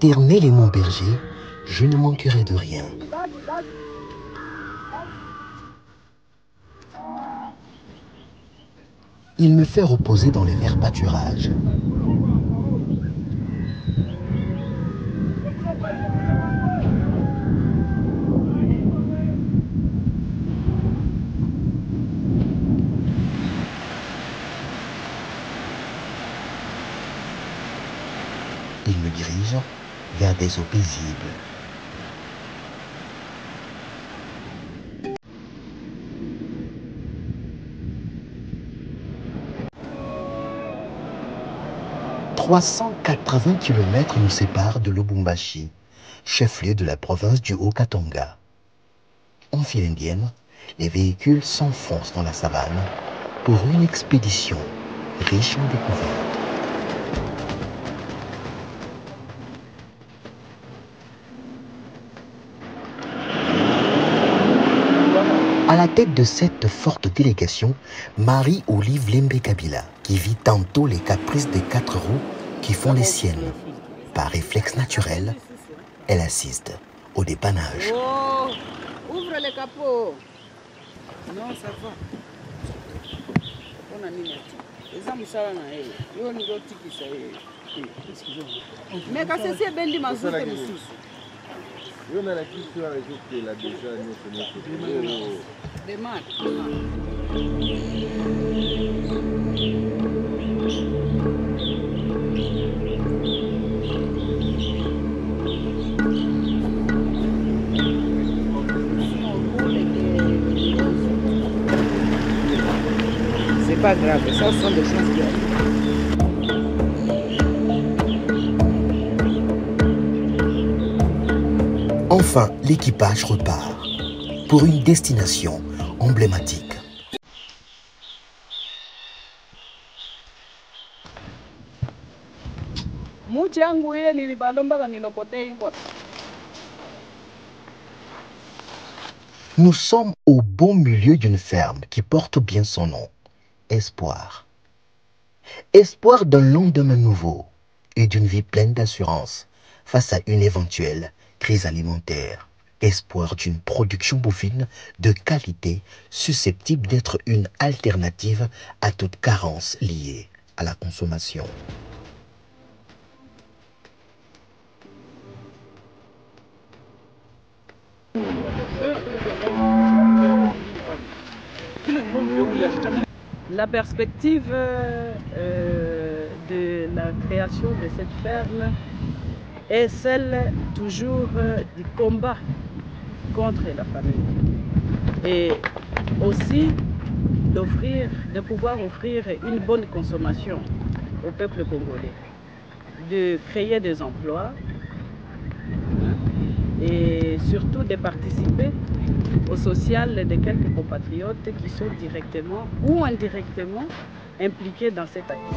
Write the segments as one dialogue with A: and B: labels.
A: Éternel et mon berger, je ne manquerai de rien. Il me fait reposer dans les verts pâturages. Il me dirige vers des eaux paisibles. « 380 km nous séparent de Lubumbashi, chef-lieu de la province du Haut-Katanga. En file indienne, les véhicules s'enfoncent dans la savane pour une expédition riche en découvertes. À la tête de cette forte délégation, Marie-Olive Lembe Kabila, qui vit tantôt les caprices des 4 roues qui font les siennes. Par réflexe naturel, elle assiste au dépannage.
B: Oh, ouvre le capot. Non, ça va. On a mis mais quand c'est bendi mazuke misusu.
C: Yo na la kitu ajoute la déjà nous
B: Demande. C'est pas grave, ça sont des choses qui arrivent.
A: Enfin, l'équipage repart pour une destination emblématique. Nous sommes au beau milieu d'une ferme qui porte bien son nom, Espoir. Espoir d'un lendemain nouveau et d'une vie pleine d'assurance face à une éventuelle crise alimentaire. Espoir d'une production bovine de qualité susceptible d'être une alternative à toute carence liée à la consommation.
B: La perspective de la création de cette ferme est celle toujours du combat contre la famine et aussi de pouvoir offrir une bonne consommation au peuple congolais, de créer des emplois et surtout de participer au social de quelques compatriotes qui sont directement ou indirectement impliqués dans cette activité.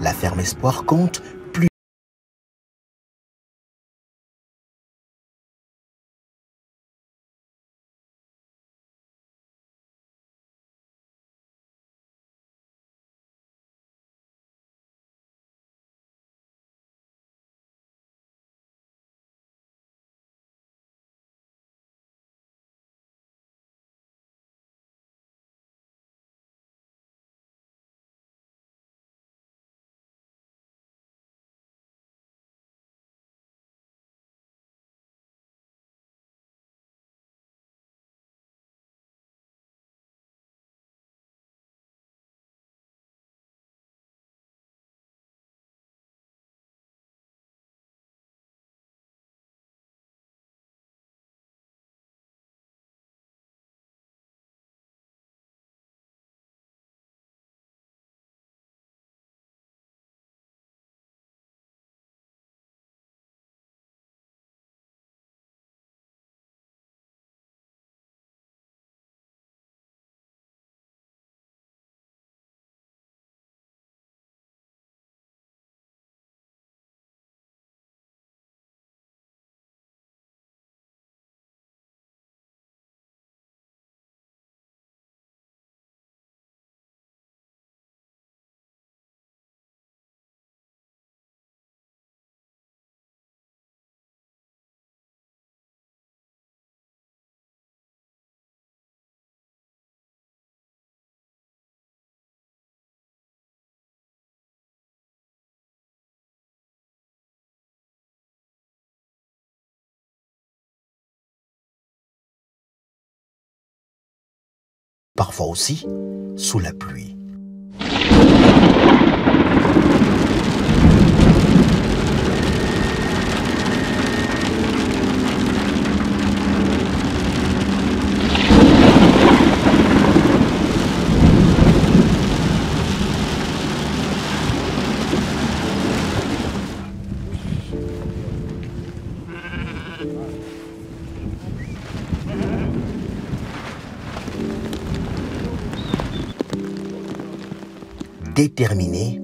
A: La ferme Espoir compte parfois aussi sous la pluie. Déterminé,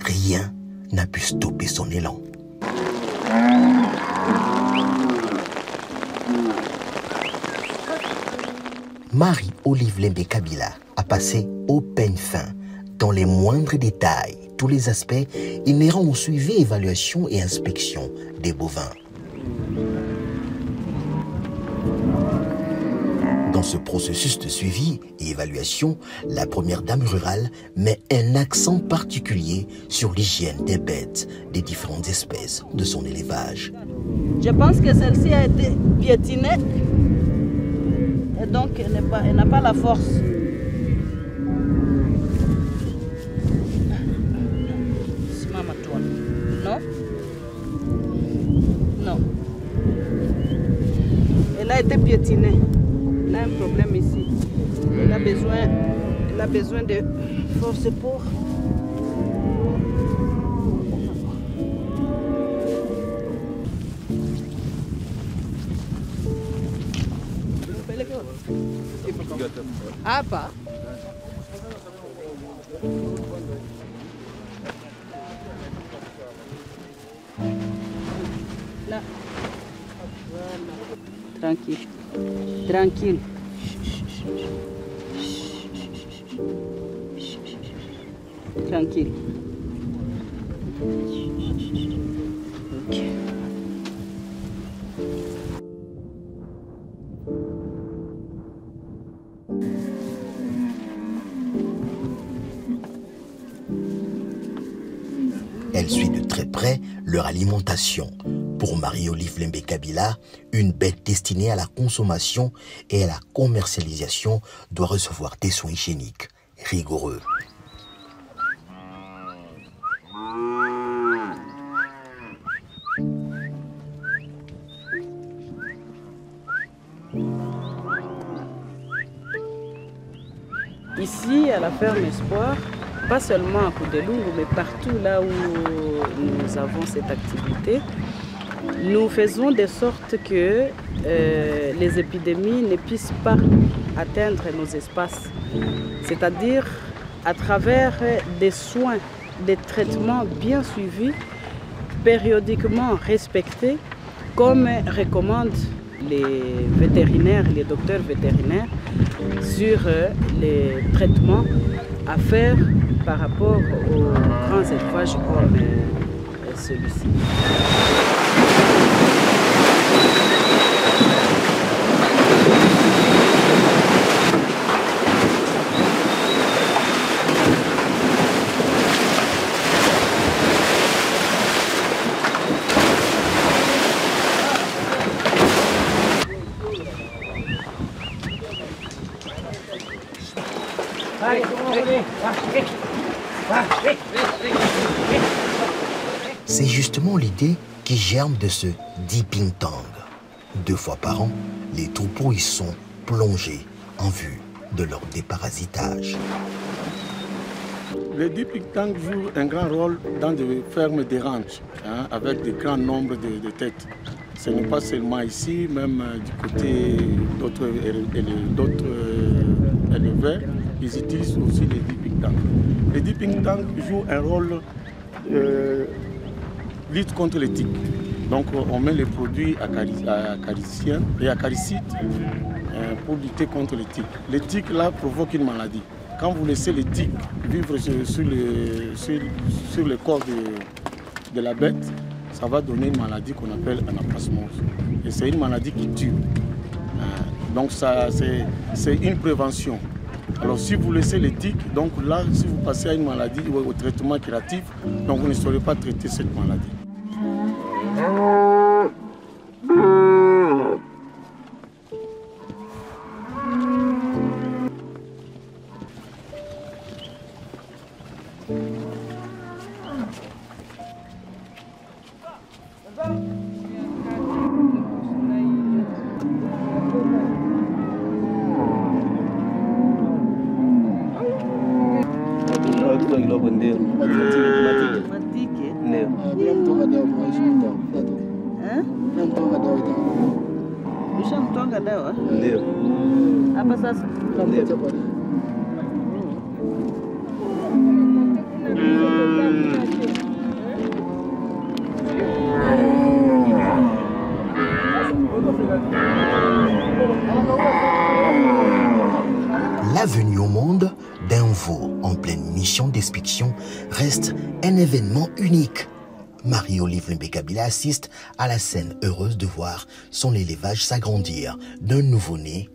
A: rien n'a pu stopper son élan. Marie-Olive Lembe Kabila a passé au peigne fin, dans les moindres détails, tous les aspects inhérents au suivi, évaluation et inspection des bovins. Dans ce processus de suivi et évaluation, la première dame rurale met un accent particulier sur l'hygiène des bêtes des différentes espèces de son élevage.
B: Je pense que celle-ci a été piétinée et donc elle n'a pas la force. Non? Non. Elle a été piétinée. Elle a un problème ici. Elle a besoin de force pour. Ah, pas. Là. Voilà. Tranquille. Tranquille. Tranquille. Ok.
A: Elle suit de très près leur alimentation. Pour Marie-Olive Lembe Kabila, une bête destinée à la consommation et à la commercialisation doit recevoir des soins hygiéniques rigoureux.
B: Ici, à la ferme Espoir, pas seulement à Koudelungu, mais partout là où nous avons cette activité, nous faisons de sorte que les épidémies ne puissent pas atteindre nos espaces. C'est-à-dire à travers des soins, des traitements bien suivis, périodiquement respectés, comme recommandent les vétérinaires, les docteurs vétérinaires, sur les traitements à faire par rapport aux grands élevages comme celui-ci.
A: C'est justement l'idée qui germe de ce Dipping Tang. 2 fois par an, les troupeaux y sont plongés en vue de leur déparasitage.
D: Le Dipping Tang joue un grand rôle dans des fermes des ranchs, avec de grands nombres de têtes. Ce n'est pas seulement ici, même du côté d'autres éleveurs, ils utilisent aussi les Dipping Tang. Les Dipping Tang jouent un rôle lutte contre les tiques. Donc on met les produits acariciens et acaricides pour lutter contre les tiques. Les tiques là provoquent une maladie. Quand vous laissez les tiques vivre sur le corps de la bête, ça va donner une maladie qu'on appelle anaplasmose. Et c'est une maladie qui tue. Donc c'est une prévention. Alors si vous laissez les tiques, donc là, si vous passez à une maladie ou au traitement curatif, donc vous ne saurez pas traiter cette maladie.
C: Ndio.
B: Matike.
C: Ndio.
B: Ushamtwanga dawa?
C: Ndio.
B: Hapa sasa?
C: Ndio.
A: La venue au monde d'un veau en pleine mission d'expulsion reste un événement unique. Marie-Olive Mbekabila assiste à la scène heureuse de voir son élevage s'agrandir d'un nouveau-né.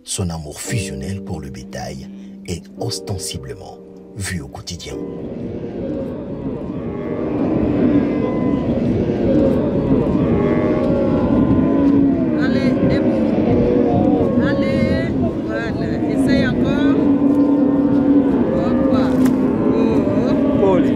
A: Son amour fusionnel pour le bétail est ostensiblement vu au quotidien.
B: Allez, debout. Allez, voilà. Essaye encore. Hop. Oh.
C: Poli.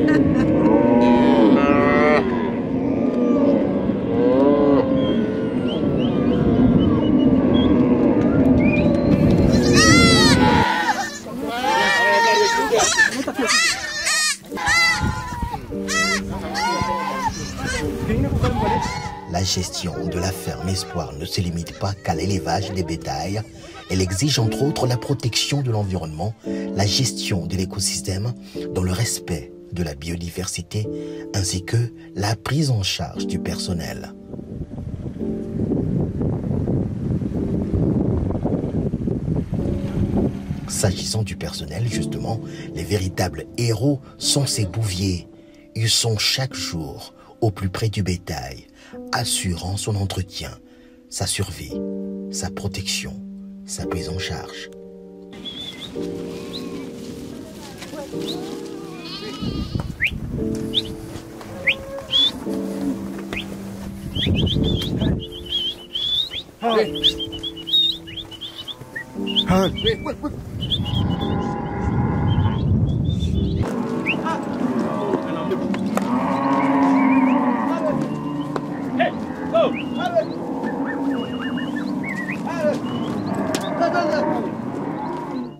A: La gestion de la ferme Espoir ne se limite pas qu'à l'élevage des bétails. Elle exige entre autres la protection de l'environnement, la gestion de l'écosystème dans le respect de la biodiversité ainsi que la prise en charge du personnel. S'agissant du personnel, justement, les véritables héros sont ces bouviers. Ils sont chaque jour au plus près du bétail, assurant son entretien, sa survie, sa protection, sa prise en charge.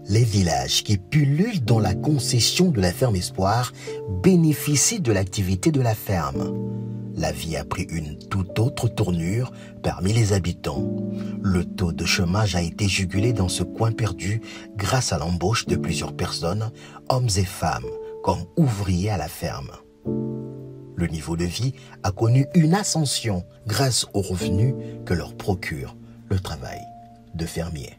A: Les villages qui pullulent dans la concession de la ferme Espoir bénéficient de l'activité de la ferme. La vie a pris une toute autre tournure parmi les habitants. Le taux de chômage a été jugulé dans ce coin perdu grâce à l'embauche de plusieurs personnes, hommes et femmes, comme ouvriers à la ferme. Le niveau de vie a connu une ascension grâce aux revenus que leur procure le travail de fermier.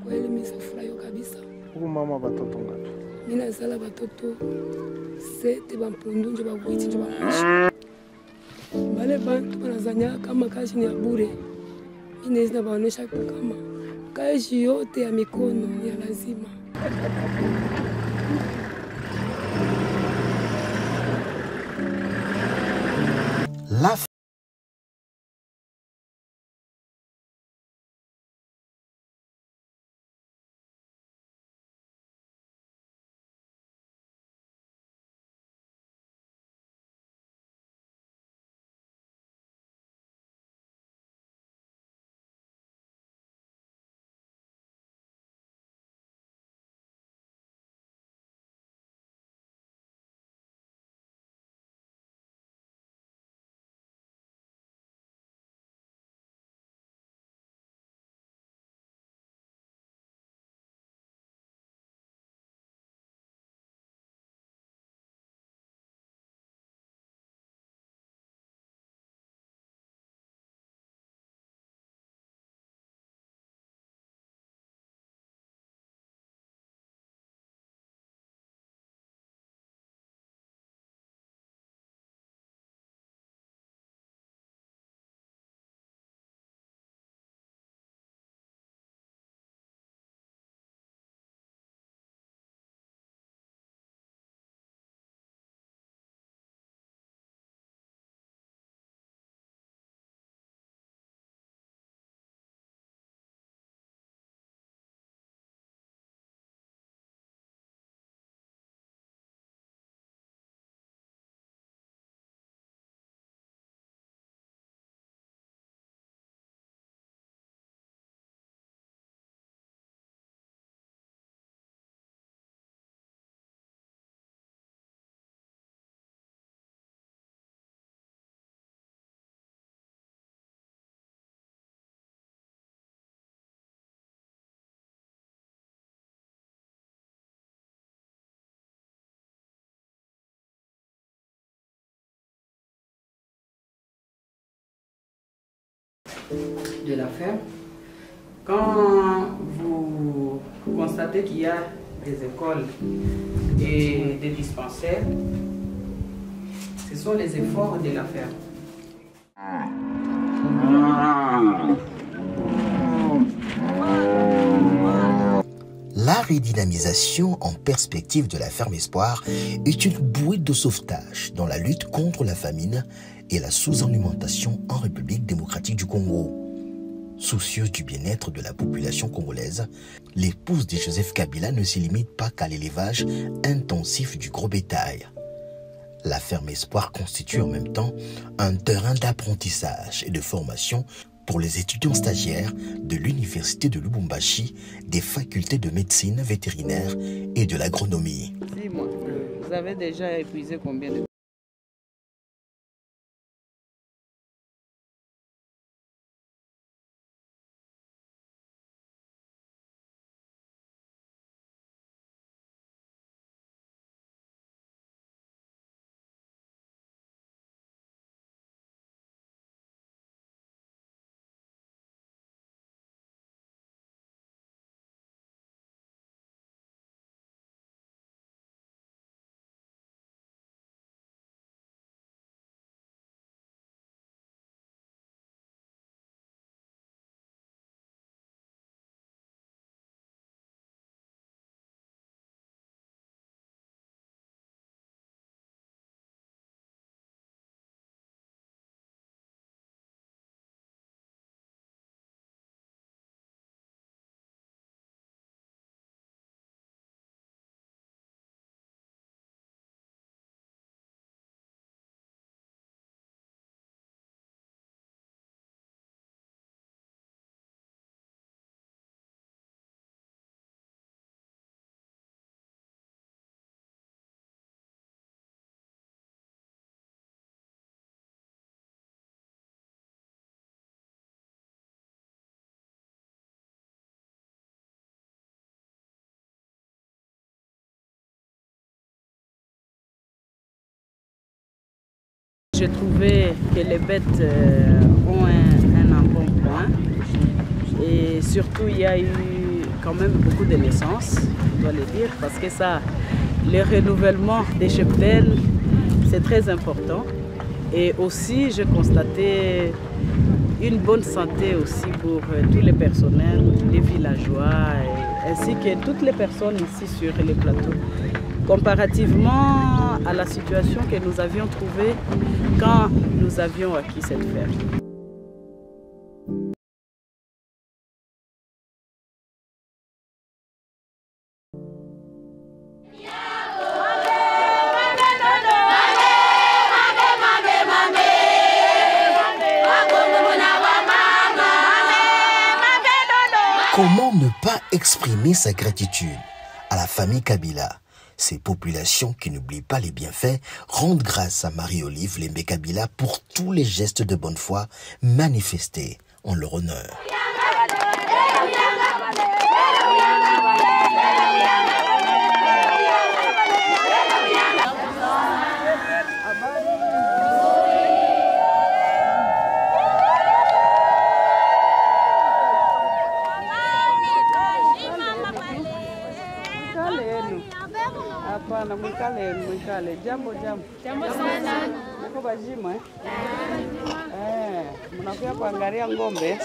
E: Kweli mimi sifurahi kabisa.
D: Huku mama watoto ngapi?
E: Mimi nazala watoto 7 bampundu nje babwiti nje bamushi. Bale bantu banazanya kama kazi ni ya bure. Mimi naweza baonesha kama kazi yote ya mikono ya lazima.
A: La
B: de la ferme. Quand vous constatez qu'il y a des écoles et des dispensaires, ce sont les efforts de la ferme.
A: La redynamisation en perspective de la ferme Espoir est une bouée de sauvetage dans la lutte contre la famine et la sous-alimentation en République démocratique du Congo. Soucieuse du bien-être de la population congolaise, l'épouse de Joseph Kabila ne se limite pas qu'à l'élevage intensif du gros bétail. La ferme Espoir constitue en même temps un terrain d'apprentissage et de formation pour les étudiants stagiaires de l'Université de Lubumbashi, des facultés de médecine vétérinaire et de l'agronomie.
B: Dis-moi, vous avez déjà épuisé combien de... J'ai trouvé que les bêtes ont un embonpoint et surtout il y a eu quand même beaucoup de naissances, je dois le dire, parce que ça, le renouvellement des cheptels, c'est très important. Et aussi, j'ai constaté une bonne santé aussi pour tous les personnels, les villageois, ainsi que toutes les personnes ici sur les plateaux. Comparativement à la situation que nous avions trouvée quand nous avions acquis cette ferme.
A: Comment ne pas exprimer sa gratitude à la famille Kabila? Ces populations qui n'oublient pas les bienfaits rendent grâce à Marie-Olive Lembe Kabila pour tous les gestes de bonne foi manifestés en leur honneur.
B: Hapana, mwikale. Jambo. Jambo sana. Mko bajima mnakuja kuangalia ng'ombe.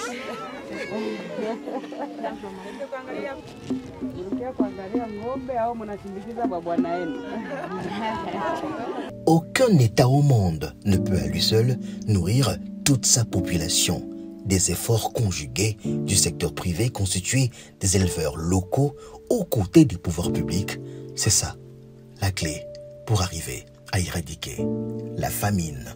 B: Mnakuja kuangalia ng'ombe au mnasindikiza babwana yenu?
A: Aucun État au monde ne peut à lui seul nourrir toute sa population. Des efforts conjugués du secteur privé constitué des éleveurs locaux aux côtés des pouvoirs publics, c'est ça la clé pour arriver à éradiquer la famine.